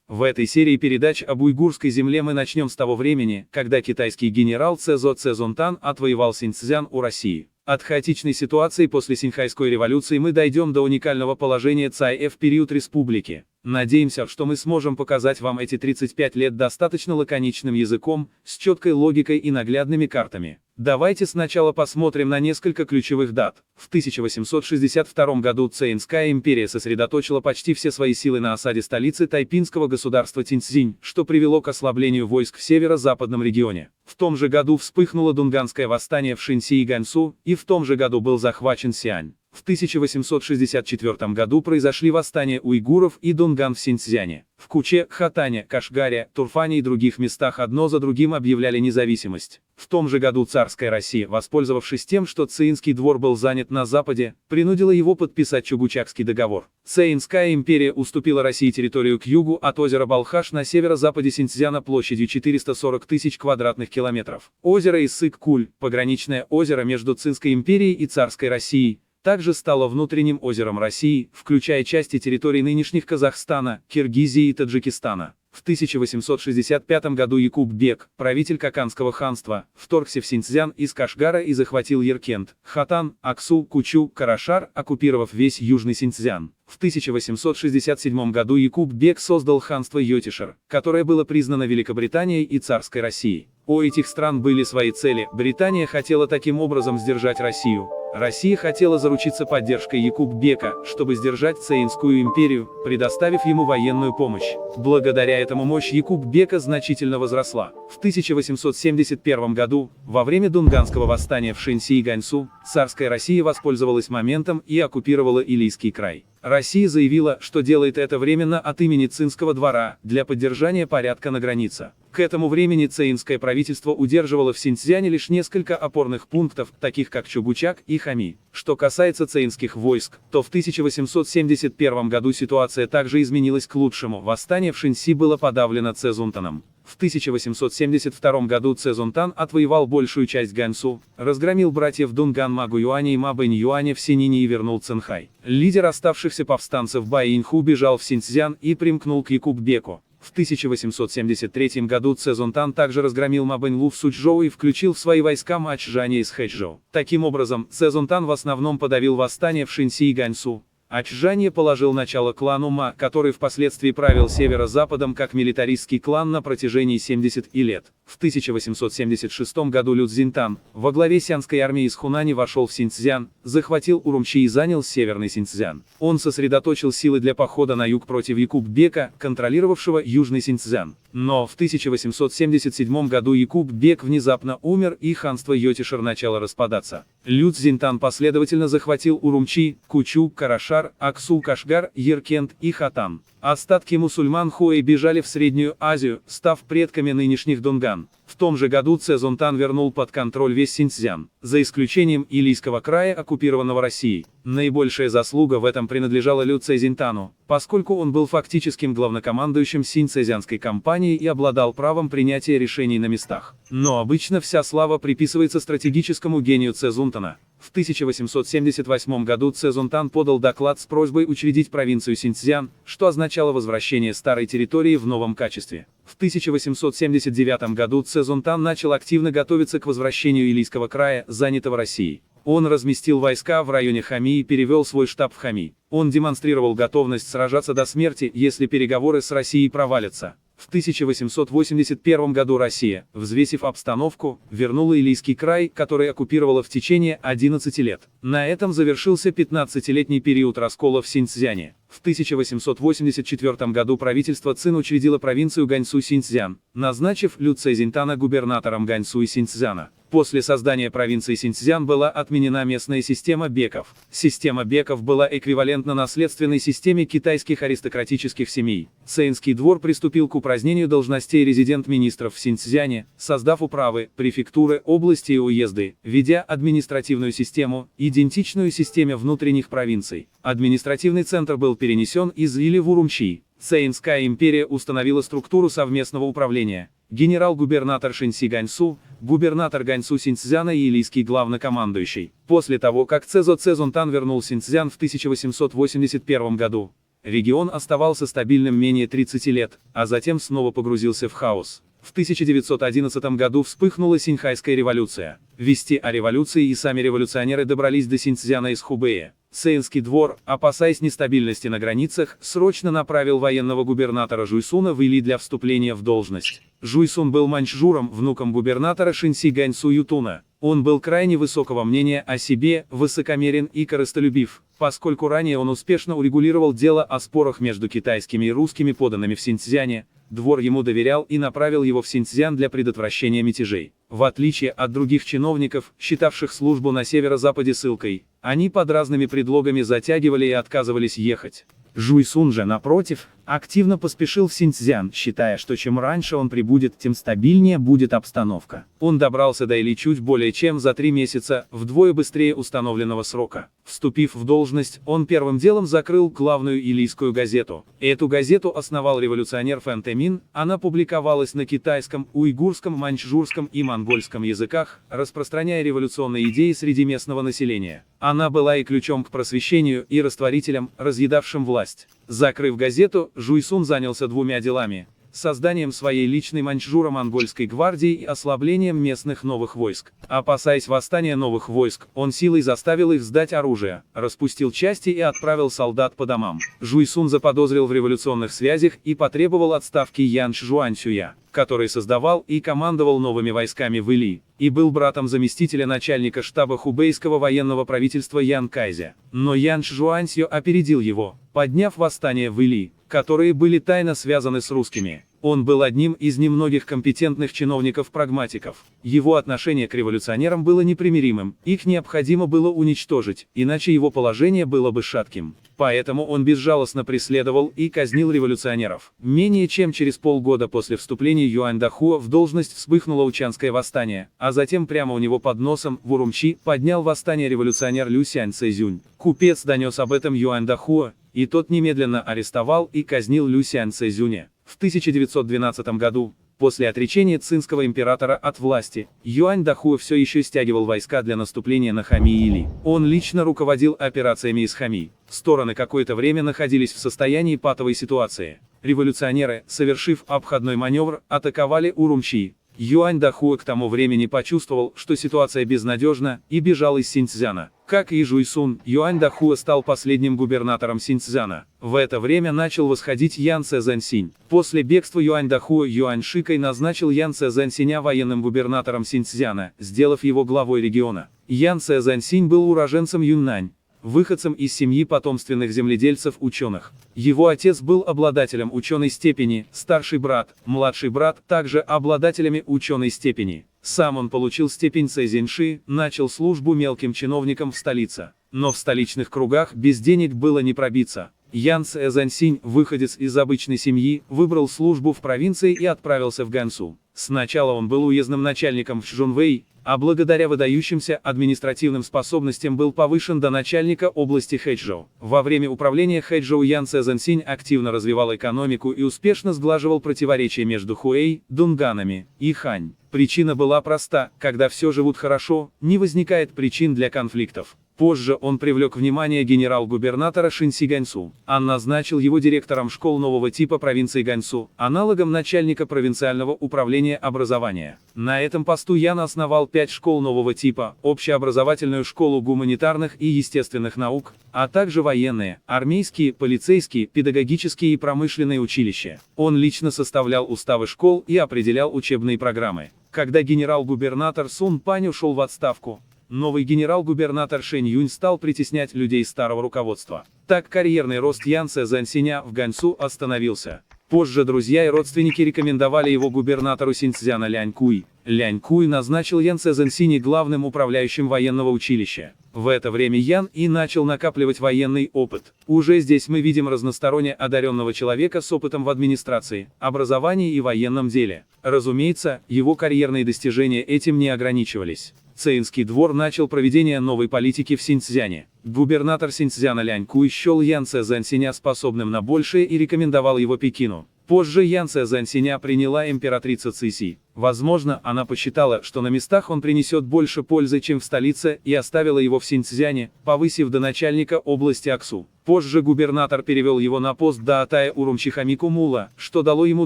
В этой серии передач об уйгурской земле мы начнем с того времени, когда китайский генерал Цзо Цзунтан отвоевал Синьцзян у России. От хаотичной ситуации после Синьхайской революции мы дойдем до уникального положения Цайэ в период республики. Надеемся, что мы сможем показать вам эти 35 лет достаточно лаконичным языком, с четкой логикой и наглядными картами. Давайте сначала посмотрим на несколько ключевых дат. В 1862 году Цинская империя сосредоточила почти все свои силы на осаде столицы тайпинского государства Тиньцзинь, что привело к ослаблению войск в северо-западном регионе. В том же году вспыхнуло Дунганское восстание в Шинси и Ганьсу, и в том же году был захвачен Сиань. В 1864 году произошли восстания уйгуров и дунган в Синьцзяне. В Куче, Хатане, Кашгаре, Турфане и других местах одно за другим объявляли независимость. В том же году царская Россия, воспользовавшись тем, что Цинский двор был занят на западе, принудила его подписать Чугучакский договор. Цинская империя уступила России территорию к югу от озера Балхаш на северо-западе Синьцзяна площадью 440 тысяч квадратных километров. Озеро Иссык-Куль, пограничное озеро между Цинской империей и царской Россией, также стало внутренним озером России, включая части территорий нынешних Казахстана, Киргизии и Таджикистана. В 1865 году Якуб-бек, правитель Каканского ханства, вторгся в Синьцзян из Кашгара и захватил Яркент, Хатан, Аксу, Кучу, Карашар, оккупировав весь Южный Синьцзян. В 1867 году Якуб-бек создал ханство Йотишер, которое было признано Великобританией и царской Россией. У этих стран были свои цели. Британия хотела таким образом сдержать Россию. Россия хотела заручиться поддержкой Якуб-бека, чтобы сдержать Цинскую империю, предоставив ему военную помощь. Благодаря этому мощь Якуб-бека значительно возросла. В 1871 году, во время Дунганского восстания в Шинси и Ганьсу, царская Россия воспользовалась моментом и оккупировала Илийский край. Россия заявила, что делает это временно от имени Цинского двора, для поддержания порядка на границе. К этому времени цинское правительство удерживало в Синьцзяне лишь несколько опорных пунктов, таких как Чугучак и Хами. Что касается цинских войск, то в 1871 году ситуация также изменилась к лучшему. Восстание в Шинси было подавлено Цзунтаном. В 1872 году Цзунтан отвоевал большую часть Ганьсу, разгромил братьев Дунган Магуюаня и Мабэнь-Юаня в Синине и вернул Цинхай. Лидер оставшихся повстанцев Баинху бежал в Синьцзян и примкнул к Якуб-беку. В 1873 году Цзунтан также разгромил Мабэнь-Лу в Сучжоу и включил в свои войска Мачжаня из Хэчжоу. Таким образом, Цзунтан в основном подавил восстание в Шинси и Ганьсу. Ачжанье положил начало клану Ма, который впоследствии правил северо-западом как милитаристский клан на протяжении 70 лет. В 1876 году Лю Цзиньтан, во главе сянской армии из Хунани вошел в Синьцзян, захватил Урумчи и занял северный Синьцзян. Он сосредоточил силы для похода на юг против Якуб-бека, контролировавшего южный Синьцзян. Но в 1877 году Якуб-бек внезапно умер и ханство Йотишер начало распадаться. Лю Цзиньтан последовательно захватил Урумчи, Кучу, Карашар, Аксу, Кашгар, Яркент и Хатан. Остатки мусульман Хуэй бежали в Среднюю Азию, став предками нынешних Дунган. В том же году Цзунтан вернул под контроль весь Синьцзян, за исключением Илийского края, оккупированного Россией. Наибольшая заслуга в этом принадлежала Лю Цзиньтану, поскольку он был фактическим главнокомандующим Синь-Цзянской кампании и обладал правом принятия решений на местах. Но обычно вся слава приписывается стратегическому гению Цзунтана. В 1878 году Цзунтан подал доклад с просьбой учредить провинцию Синьцзян, что означало возвращение старой территории в новом качестве. В 1879 году Цзунтан начал активно готовиться к возвращению Илийского края, занятого Россией. Он разместил войска в районе Хами и перевел свой штаб в Хами. Он демонстрировал готовность сражаться до смерти, если переговоры с Россией провалятся. В 1881 году Россия, взвесив обстановку, вернула Илийский край, который оккупировала в течение 11 лет. На этом завершился 15-летний период раскола в Синьцзяне. В 1884 году правительство Цин учредило провинцию Ганьсу-Синьцзян, назначив Лю Цзиньтана губернатором Ганьсу и Синьцзяна. После создания провинции Синьцзян была отменена местная система беков. Система беков была эквивалентна наследственной системе китайских аристократических семей. Цинский двор приступил к упразднению должностей резидент-министров в Синьцзяне, создав управы, префектуры, области и уезды, введя административную систему, идентичную системе внутренних провинций. Административный центр был перенесен из Или в Урумчи. Цинская империя установила структуру совместного управления. Генерал-губернатор Шинси Ганьсу, губернатор Ганьсу Синьцзяна и илийский главнокомандующий. После того, как Цзунтан вернул Синьцзян в 1881 году, регион оставался стабильным менее 30 лет, а затем снова погрузился в хаос. В 1911 году вспыхнула Синьхайская революция. Вести о революции и сами революционеры добрались до Синьцзяна из Хубэя. Цзинский двор, опасаясь нестабильности на границах, срочно направил военного губернатора Жуйсуна в Или для вступления в должность. Жуйсун был маньчжуром, внуком губернатора Шинси Ганьсу Ютуна. Он был крайне высокого мнения о себе, высокомерен и корыстолюбив, поскольку ранее он успешно урегулировал дело о спорах между китайскими и русскими подданными в Синьцзяне. Двор ему доверял и направил его в Синьцзян для предотвращения мятежей. В отличие от других чиновников, считавших службу на северо-западе ссылкой, они под разными предлогами затягивали и отказывались ехать. Жуйсун же, напротив, активно поспешил в Синьцзян, считая, что чем раньше он прибудет, тем стабильнее будет обстановка. Он добрался до Или чуть более чем за 3 месяца, вдвое быстрее установленного срока. Вступив в должность, он первым делом закрыл главную илийскую газету. Эту газету основал революционер Фэн Тэмин, она публиковалась на китайском, уйгурском, маньчжурском и монгольском языках, распространяя революционные идеи среди местного населения. Она была и ключом к просвещению, и растворителем, разъедавшим власть. Закрыв газету, Жуйсун занялся 2 делами: созданием своей личной маньчжуро-монгольской гвардии и ослаблением местных новых войск. Опасаясь восстания новых войск, он силой заставил их сдать оружие, распустил части и отправил солдат по домам. Жуйсун заподозрил в революционных связях и потребовал отставки Ян Чжуаньсюя, который создавал и командовал новыми войсками в Или, и был братом заместителя начальника штаба хубэйского военного правительства Ян Кайзя. Но Ян Чжуаньсю опередил его, подняв восстание в Или, которые были тайно связаны с русскими. Он был одним из немногих компетентных чиновников-прагматиков. Его отношение к революционерам было непримиримым, их необходимо было уничтожить, иначе его положение было бы шатким. Поэтому он безжалостно преследовал и казнил революционеров. Менее чем через полгода после вступления Юань Дахуа в должность вспыхнуло Учанское восстание, а затем прямо у него под носом, в Урумчи, поднял восстание революционер Лю Сянь Цзюнь. Купец донес об этом Юань Дахуа, и тот немедленно арестовал и казнил Лю Сянь Цзюня. В 1912 году, после отречения цинского императора от власти, Юань Дахуа все еще стягивал войска для наступления на Хами и Или. Он лично руководил операциями из Хами. Стороны какое-то время находились в состоянии патовой ситуации. Революционеры, совершив обходной маневр, атаковали Урумчи. Юань Дахуа к тому времени почувствовал, что ситуация безнадежна, и бежал из Синьцзяна. Как и Жуйсун, Юань Дахуа стал последним губернатором Синьцзяна. В это время начал восходить Ян Цзэньсинь. После бегства Юань Дахуа Юань Шикай назначил Ян Цзэньсиня военным губернатором Синьцзяна, сделав его главой региона. Ян Цзэньсинь был уроженцем Юньнань, выходцем из семьи потомственных земледельцев-ученых. Его отец был обладателем ученой степени, старший брат, младший брат также обладателями ученой степени. Сам он получил степень цзиньши, начал службу мелким чиновником в столице. Но в столичных кругах без денег было не пробиться. Ян Цзэньсинь, выходец из обычной семьи, выбрал службу в провинции и отправился в Ганьсу. Сначала он был уездным начальником в Чжунвэй, а благодаря выдающимся административным способностям был повышен до начальника области Хэчжоу. Во время управления Хэчжоу Ян Цзэньсинь активно развивал экономику и успешно сглаживал противоречия между Хуэй, Дунганами и Хань. Причина была проста: когда все живут хорошо, не возникает причин для конфликтов. Позже он привлек внимание генерал-губернатора Шинси Ганьсу. Он назначил его директором школ нового типа провинции Ганьсу, аналогом начальника провинциального управления образования. На этом посту Ян основал 5 школ нового типа, общеобразовательную школу гуманитарных и естественных наук, а также военные, армейские, полицейские, педагогические и промышленные училища. Он лично составлял уставы школ и определял учебные программы. Когда генерал-губернатор Сун Пань ушел в отставку, новый генерал-губернатор Шэнь Юнь стал притеснять людей старого руководства. Так карьерный рост Ян Цзэньсиня в Ганьсу остановился. Позже друзья и родственники рекомендовали его губернатору Синьцзяна Лянь Куй. Лянь Куй назначил Ян Цзэньсиня главным управляющим военного училища. В это время Ян и начал накапливать военный опыт. Уже здесь мы видим разносторонне одаренного человека с опытом в администрации, образовании и военном деле. Разумеется, его карьерные достижения этим не ограничивались. Цинский двор начал проведение новой политики в Синьцзяне. Губернатор Синьцзяна Лянь Куй счел Ян Цзэньсиня способным на большее и рекомендовал его Пекину. Позже Ян Цзянсиня приняла императрица Цыси. Возможно, она посчитала, что на местах он принесет больше пользы, чем в столице, и оставила его в Синьцзяне, повысив до начальника области Аксу. Позже губернатор перевел его на пост Даатая Урумчи Мула, что дало ему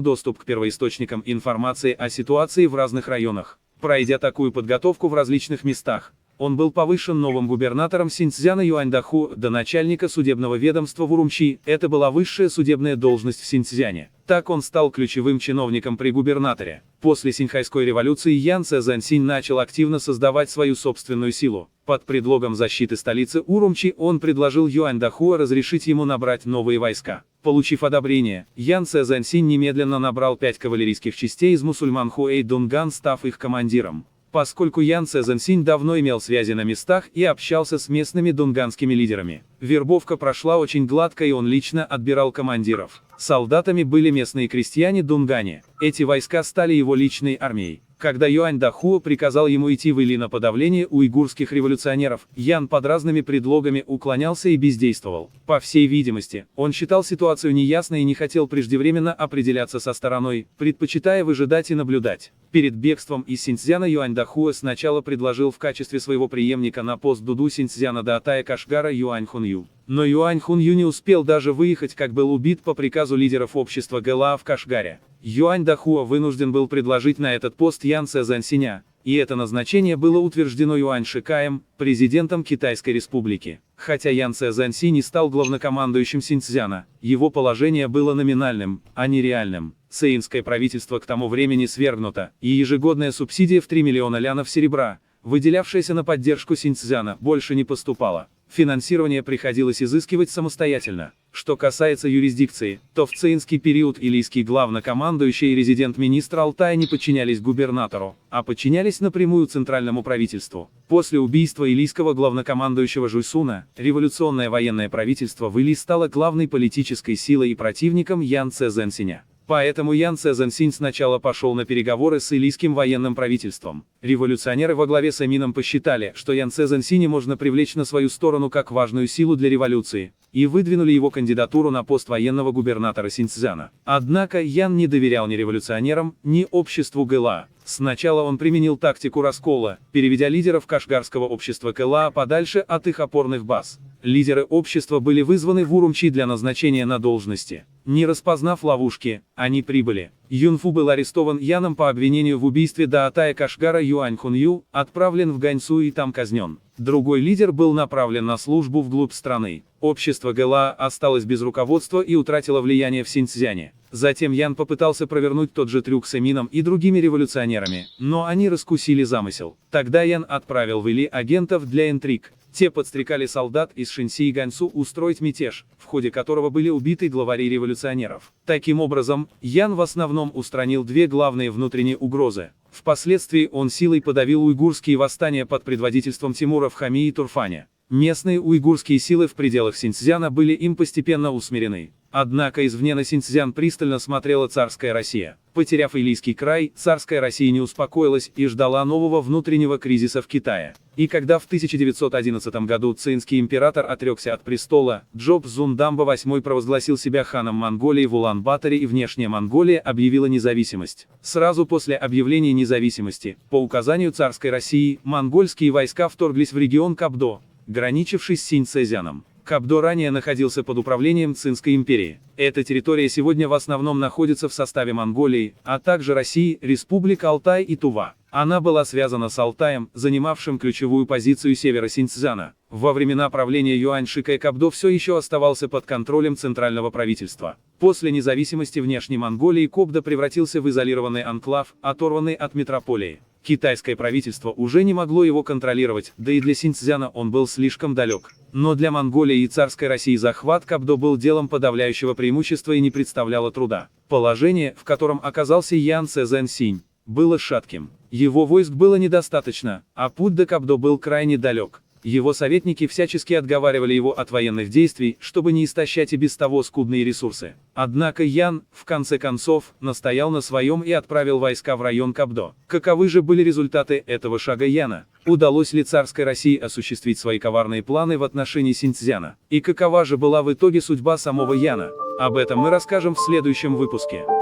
доступ к первоисточникам информации о ситуации в разных районах. Пройдя такую подготовку в различных местах, он был повышен новым губернатором Синьцзяна Юаньдаху до начальника судебного ведомства в Урумчи. Это была высшая судебная должность в Синьцзяне. Так он стал ключевым чиновником при губернаторе. После Синьхайской революции Ян Цзянсинь начал активно создавать свою собственную силу. Под предлогом защиты столицы Урумчи он предложил Юаньдаху разрешить ему набрать новые войска. Получив одобрение, Ян Цзянсинь немедленно набрал 5 кавалерийских частей из мусульман Хуэй Дунган, став их командиром. Поскольку Ян Цзянсинь давно имел связи на местах и общался с местными дунганскими лидерами, вербовка прошла очень гладко, и он лично отбирал командиров. Солдатами были местные крестьяне Дунгане. Эти войска стали его личной армией. Когда Юаньдаху приказал ему идти в Или на подавление уйгурских революционеров, Ян под разными предлогами уклонялся и бездействовал. По всей видимости, он считал ситуацию неясной и не хотел преждевременно определяться со стороной, предпочитая выжидать и наблюдать. Перед бегством из Синьцзяна Юаньдаху сначала предложил в качестве своего преемника на пост дуду Синьцзяна Даатая Кашгара Юань Хунью. Но Юань Хунью не успел даже выехать, как был убит по приказу лидеров общества ГЛА в Кашгаре. Юаньдаху вынужден был предложить на этот пост Ян Цзянсиня, и это назначение было утверждено Юань Шикаем, президентом Китайской Республики. Хотя Ян Цзянсинь не стал главнокомандующим Синьцзяна, его положение было номинальным, а не реальным. Цинское правительство к тому времени свергнуто, и ежегодная субсидия в 3 миллиона лянов серебра, выделявшаяся на поддержку Синьцзяна, больше не поступала. Финансирование приходилось изыскивать самостоятельно. Что касается юрисдикции, то в цинский период илийский главнокомандующий и резидент-министр Алтая не подчинялись губернатору, а подчинялись напрямую центральному правительству. После убийства илийского главнокомандующего Жуйсуна, революционное военное правительство в Или стало главной политической силой и противником Ян Цзянсиня. Поэтому Ян Цзянсинь сначала пошел на переговоры с илийским военным правительством. Революционеры во главе с Эмином посчитали, что Ян Цзянсиня можно привлечь на свою сторону как важную силу для революции, и выдвинули его кандидатуру на пост военного губернатора Синьцзяна. Однако Ян не доверял ни революционерам, ни обществу ГЛА. Сначала он применил тактику раскола, переведя лидеров кашгарского общества ГЛА подальше от их опорных баз. Лидеры общества были вызваны в Урумчи для назначения на должности. Не распознав ловушки, они прибыли. Юнфу был арестован Яном по обвинению в убийстве Даатая Кашгара Юань Хунью, отправлен в Ганьсу и там казнен. Другой лидер был направлен на службу вглубь страны. Общество ГЛА осталось без руководства и утратило влияние в Синьцзяне. Затем Ян попытался провернуть тот же трюк с Эмином и другими революционерами, но они раскусили замысел. Тогда Ян отправил в Или агентов для интриг. Те подстрекали солдат из Шинси и Ганьсу устроить мятеж, в ходе которого были убиты главари революционеров. Таким образом, Ян в основном устранил две главные внутренние угрозы. Впоследствии он силой подавил уйгурские восстания под предводительством Тимура в Хами и Турфане. Местные уйгурские силы в пределах Синьцзяна были им постепенно усмирены. Однако извне на Синьцзян пристально смотрела царская Россия. Потеряв Илийский край, царская Россия не успокоилась и ждала нового внутреннего кризиса в Китае. И когда в 1911 году цинский император отрекся от престола, Джоб Цзундамба VIII провозгласил себя ханом Монголии в Улан-Баторе, и внешняя Монголия объявила независимость. Сразу после объявления независимости, по указанию царской России, монгольские войска вторглись в регион Кабдо, граничивший с Синьцзяном. Кабдо ранее находился под управлением Цинской империи. Эта территория сегодня в основном находится в составе Монголии, а также России, Республик Алтай и Тува. Она была связана с Алтаем, занимавшим ключевую позицию севера Синьцзяна. Во времена правления Юань Шика Кабдо все еще оставался под контролем центрального правительства. После независимости внешней Монголии Кобдо превратился в изолированный анклав, оторванный от метрополии. Китайское правительство уже не могло его контролировать, да и для Синьцзяна он был слишком далек. Но для Монголии и царской России захват Кабдо был делом подавляющего преимущества и не представляло труда. Положение, в котором оказался Ян Цзянсинь, было шатким. Его войск было недостаточно, а путь до Кабдо был крайне далек. Его советники всячески отговаривали его от военных действий, чтобы не истощать и без того скудные ресурсы. Однако Ян, в конце концов, настоял на своем и отправил войска в район Кабдо. Каковы же были результаты этого шага Яна? Удалось ли царской России осуществить свои коварные планы в отношении Синьцзяна? И какова же была в итоге судьба самого Яна? Об этом мы расскажем в следующем выпуске.